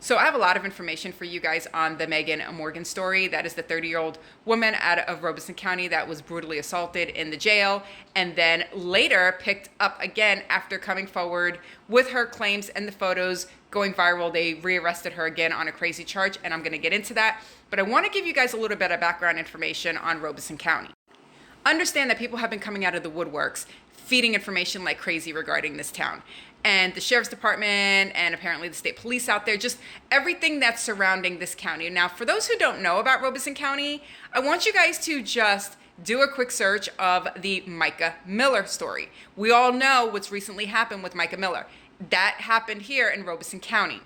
So I have a lot of information for you guys on the Megan Morgan story. That is the 30-year-old woman out of Robeson County that was brutally assaulted in the jail and then later picked up again after coming forward with her claims and the photos going viral. They rearrested her again on a crazy charge, and I'm going to get into that. But I want to give you guys a little bit of background information on Robeson County. Understand that people have been coming out of the woodworks feeding information like crazy regarding this town. And the sheriff's department and apparently the state police out there, just everything that's surrounding this county. Now, for those who don't know about Robeson County, I want you guys to just do a quick search of the Mica Miller story. We all know what's recently happened with Mica Miller. That happened here in Robeson County.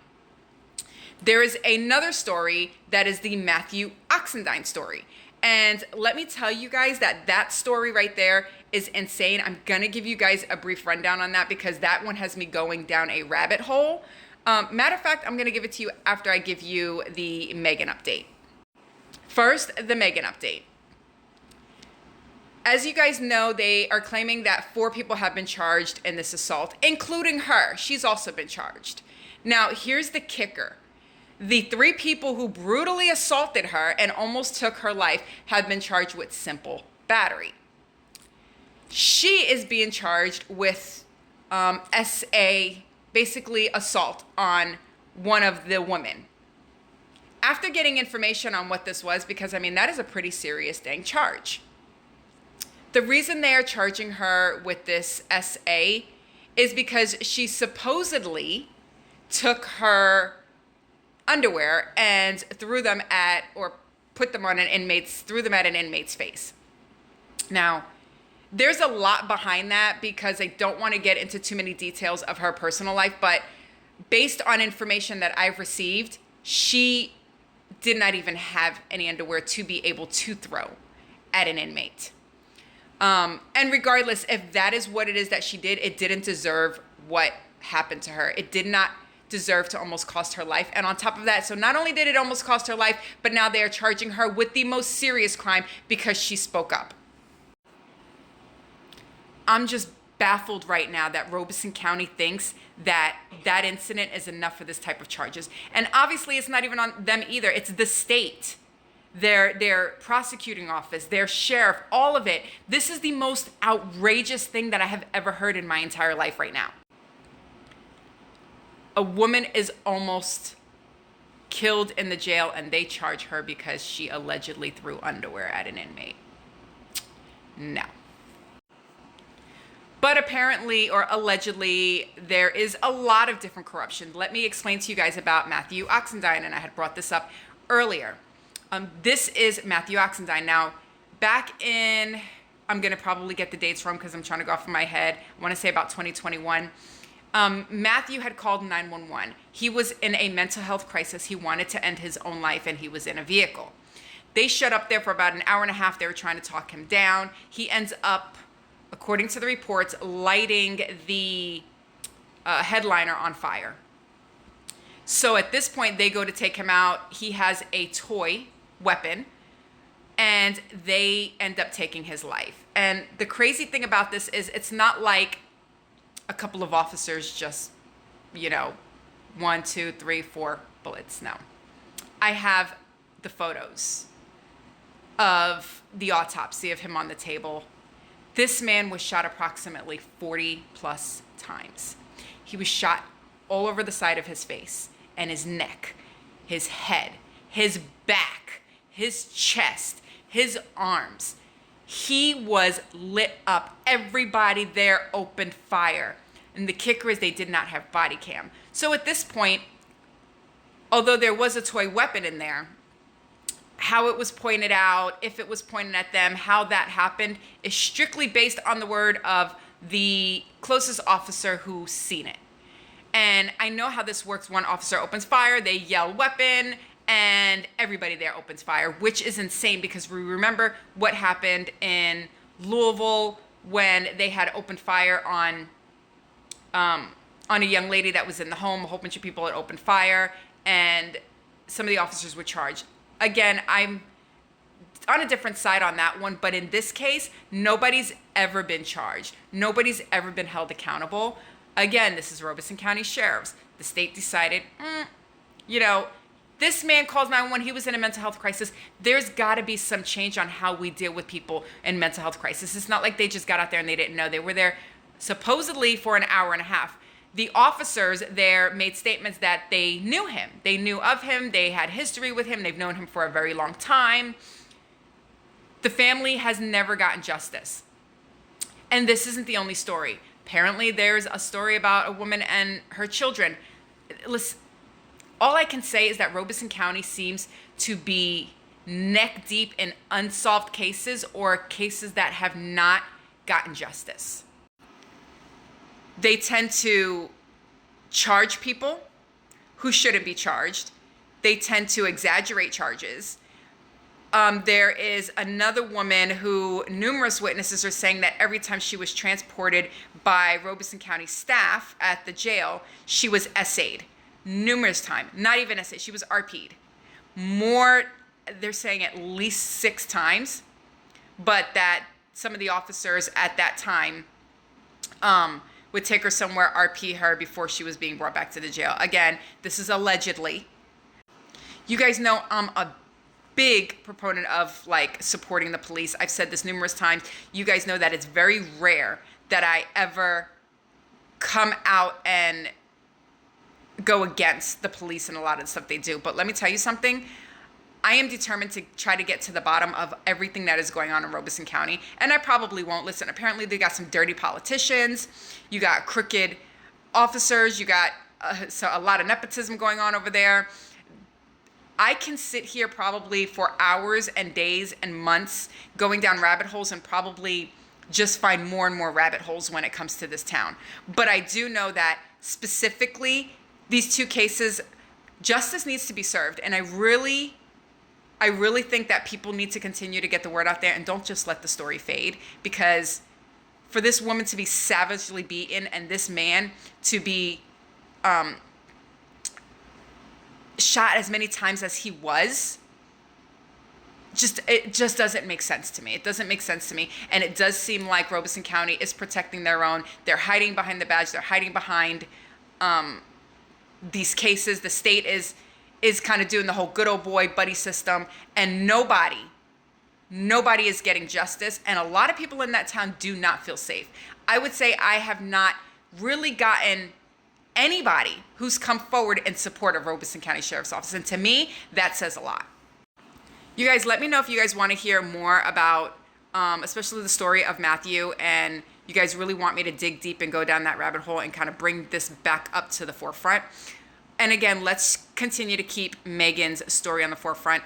There is another story that is the Matthew Oxendine story. And let me tell you guys that story right there is insane. I'm going to give you guys a brief rundown on that because that one has me going down a rabbit hole. Matter of fact, I'm going to give it to you after I give you the Megan update. First, the Megan update. As you guys know, they are claiming that 4 people have been charged in this assault, including her. She's also been charged. Now, here's the kicker. The 3 people who brutally assaulted her and almost took her life have been charged with simple battery. She is being charged with SA, basically assault on one of the women. After getting information on what this was, because I mean, that is a pretty serious dang charge. The reason they are charging her with this SA is because she supposedly took her underwear and threw them at, or put them on threw them at an inmate's face. Now, there's a lot behind that because I don't want to get into too many details of her personal life, but based on information that I've received, she did not even have any underwear to be able to throw at an inmate. And regardless, if that is what it is that she did, it didn't deserve what happened to her. It did not deserve to almost cost her life. And on top of that, so not only did it almost cost her life, but now they are charging her with the most serious crime because she spoke up. I'm just baffled right now that Robeson County thinks that that incident is enough for this type of charges. And obviously it's not even on them either. It's the state, their prosecuting office, their sheriff, all of it. This is the most outrageous thing that I have ever heard in my entire life right now. A woman is almost killed in the jail and they charge her because she allegedly threw underwear at an inmate. No. But apparently, or allegedly, there is a lot of different corruption. Let me explain to you guys about Matthew Oxendine, and I had brought this up earlier. This is Matthew Oxendine. Now, back in, I'm going to probably get the dates wrong because I'm trying to go off of my head. I want to say about 2021. Matthew had called 911. He was in a mental health crisis. He wanted to end his own life, and he was in a vehicle. They shut up there for about an hour and a half. They were trying to talk him down. He ends up, according to the reports, lighting the headliner on fire. So at this point, they go to take him out. He has a toy weapon, and they end up taking his life. And the crazy thing about this is it's not like a couple of officers just, 1, 2, 3, 4 bullets. No. I have the photos of the autopsy of him on the table. This man was shot approximately 40 plus times. He was shot all over the side of his face and his neck, his head, his back, his chest, his arms. He was lit up. Everybody there opened fire. And the kicker is they did not have body cam. So at this point, although there was a toy weapon in there, how it was pointed out, if it was pointed at them, how that happened is strictly based on the word of the closest officer who's seen it. And I know how this works. One officer opens fire, they yell weapon, and everybody there opens fire, which is insane because we remember what happened in Louisville when they had opened fire on a young lady that was in the home. A whole bunch of people had opened fire, and some of the officers were charged. Again, I'm on a different side on that one, but in this case, nobody's ever been charged. Nobody's ever been held accountable. Again, this is Robeson County Sheriff's. The state decided, You know, this man calls 911. He was in a mental health crisis. There's got to be some change on how we deal with people in mental health crisis. It's not like they just got out there and they didn't know. They were there supposedly for an hour and a half. The officers there made statements that they knew him. They knew of him. They had history with him. They've known him for a very long time. The family has never gotten justice. And this isn't the only story. Apparently, there's a story about a woman and her children. Listen, all I can say is that Robeson County seems to be neck deep in unsolved cases or cases that have not gotten justice. They tend to charge people who shouldn't be charged. They tend to exaggerate charges. There is another woman who numerous witnesses are saying that every time she was transported by Robeson County staff at the jail, she was SA'd numerous times. Not even SA'd, she was RP'd. More, they're saying at least 6 times, but that some of the officers at that time would take her somewhere, RP her before she was being brought back to the jail. Again, this is allegedly. You guys know I'm a big proponent of like supporting the police. I've said this numerous times. You guys know that it's very rare that I ever come out and go against the police and a lot of the stuff they do. But let me tell you something. I am determined to try to get to the bottom of everything that is going on in Robeson County. And I probably won't. Listen, apparently they got some dirty politicians. You got crooked officers. You got a lot of nepotism going on over there. I can sit here probably for hours and days and months going down rabbit holes and probably just find more and more rabbit holes when it comes to this town. But I do know that specifically these 2 cases, justice needs to be served. And I really think that people need to continue to get the word out there and don't just let the story fade, because for this woman to be savagely beaten and this man to be shot as many times as he was, it just doesn't make sense to me. It doesn't make sense to me. And it does seem like Robeson County is protecting their own. They're hiding behind the badge. They're hiding behind these cases. The state is kind of doing the whole good old boy buddy system, and nobody is getting justice. And a lot of people in that town do not feel safe. I would say I have not really gotten anybody who's come forward in support of Robeson County Sheriff's Office. And to me, that says a lot. You guys, let me know if you guys want to hear more about, especially the story of Matthew, and you guys really want me to dig deep and go down that rabbit hole and kind of bring this back up to the forefront. And again, let's continue to keep Megan's story on the forefront.